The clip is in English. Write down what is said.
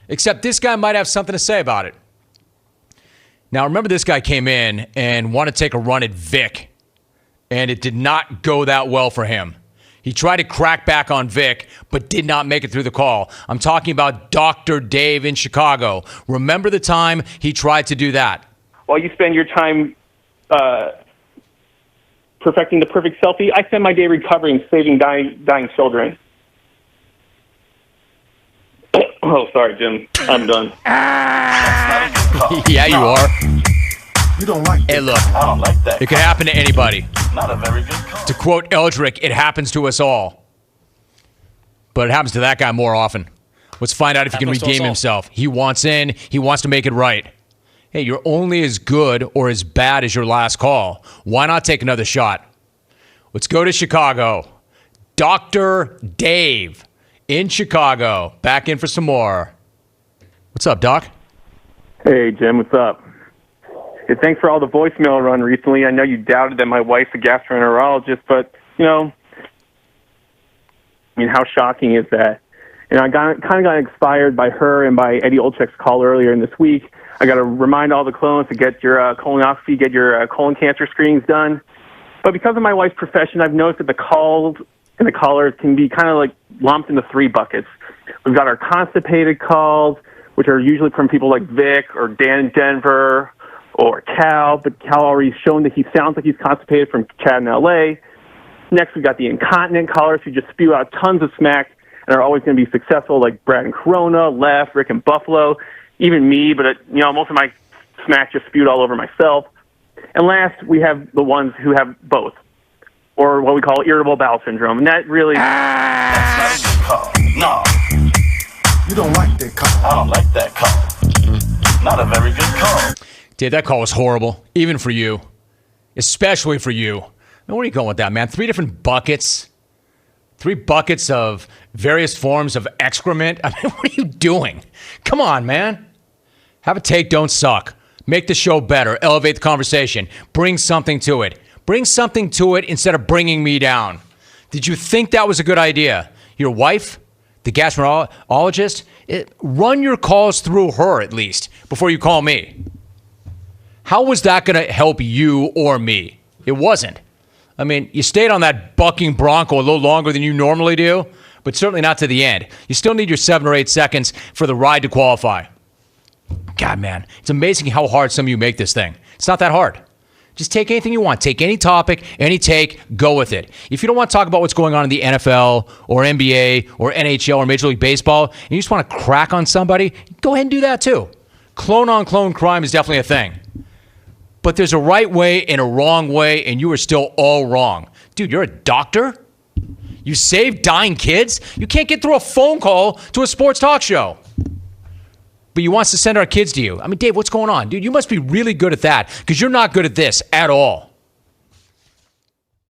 Except this guy might have something to say about it. Now, remember this guy came in and wanted to take a run at Vic, and it did not go that well for him. He tried to crack back on Vic, but did not make it through the call. I'm talking about Dr. Dave in Chicago. Remember the time he tried to do that? While you spend your time perfecting the perfect selfie, I spend my day recovering, saving dying children. Oh, sorry, Jim. I'm done. Yeah, you are. You don't like that. Hey, look. I don't like that. It could happen to anybody. Not a very good call. To quote Eldrick, it happens to us all. But it happens to that guy more often. Let's find out if he can redeem himself. He wants in. He wants to make it right. Hey, you're only as good or as bad as your last call. Why not take another shot? Let's go to Chicago. Dr. Dave in Chicago. Back in for some more. What's up, Doc? Hey, Jim, what's up? Hey, thanks for all the voicemail run recently. I know you doubted that my wife's a gastroenterologist, but, I mean, how shocking is that? I kind of got inspired by her and by Eddie Olczyk's call earlier in this week. I got to remind all the clones to get your colonoscopy, get your colon cancer screenings done. But because of my wife's profession, I've noticed that the calls and the callers can be kind of like lumped into three buckets. We've got our constipated calls, which are usually from people like Vic or Dan in Denver or Cal, but Cal already shown that he sounds like he's constipated from Chad in L.A. Next, we've got the incontinent callers who just spew out tons of smack and are always going to be successful, like Brad and Corona, Left, Rick and Buffalo, even me, but most of my smack just spewed all over myself. And last, we have the ones who have both, or what we call irritable bowel syndrome. And that really... That's not a good call. No. You don't like that call. I don't like that call. Not a very good call. Dave, that call was horrible, even for you. Especially for you. Now, where are you going with that, man? 3 different buckets. 3 buckets of various forms of excrement. I mean, what are you doing? Come on, man. Have a take, don't suck. Make the show better. Elevate the conversation. Bring something to it. Bring something to it instead of bringing me down. Did you think that was a good idea? Your wife, the gastroenterologist, run your calls through her at least before you call me. How was that going to help you or me? It wasn't. I mean, you stayed on that bucking bronco a little longer than you normally do, but certainly not to the end. You still need your 7 or 8 seconds for the ride to qualify. God, man, it's amazing how hard some of you make this thing. It's not that hard. Just take anything you want. Take any topic, any take, go with it. If you don't want to talk about what's going on in the NFL or NBA or NHL or Major League Baseball, and you just want to crack on somebody, go ahead and do that too. Clone-on-clone crime is definitely a thing. But there's a right way and a wrong way, and you are still all wrong. Dude, you're a doctor? You save dying kids? You can't get through a phone call to a sports talk show. But you wants to send our kids to you. I mean, Dave, what's going on? Dude, you must be really good at that because you're not good at this at all.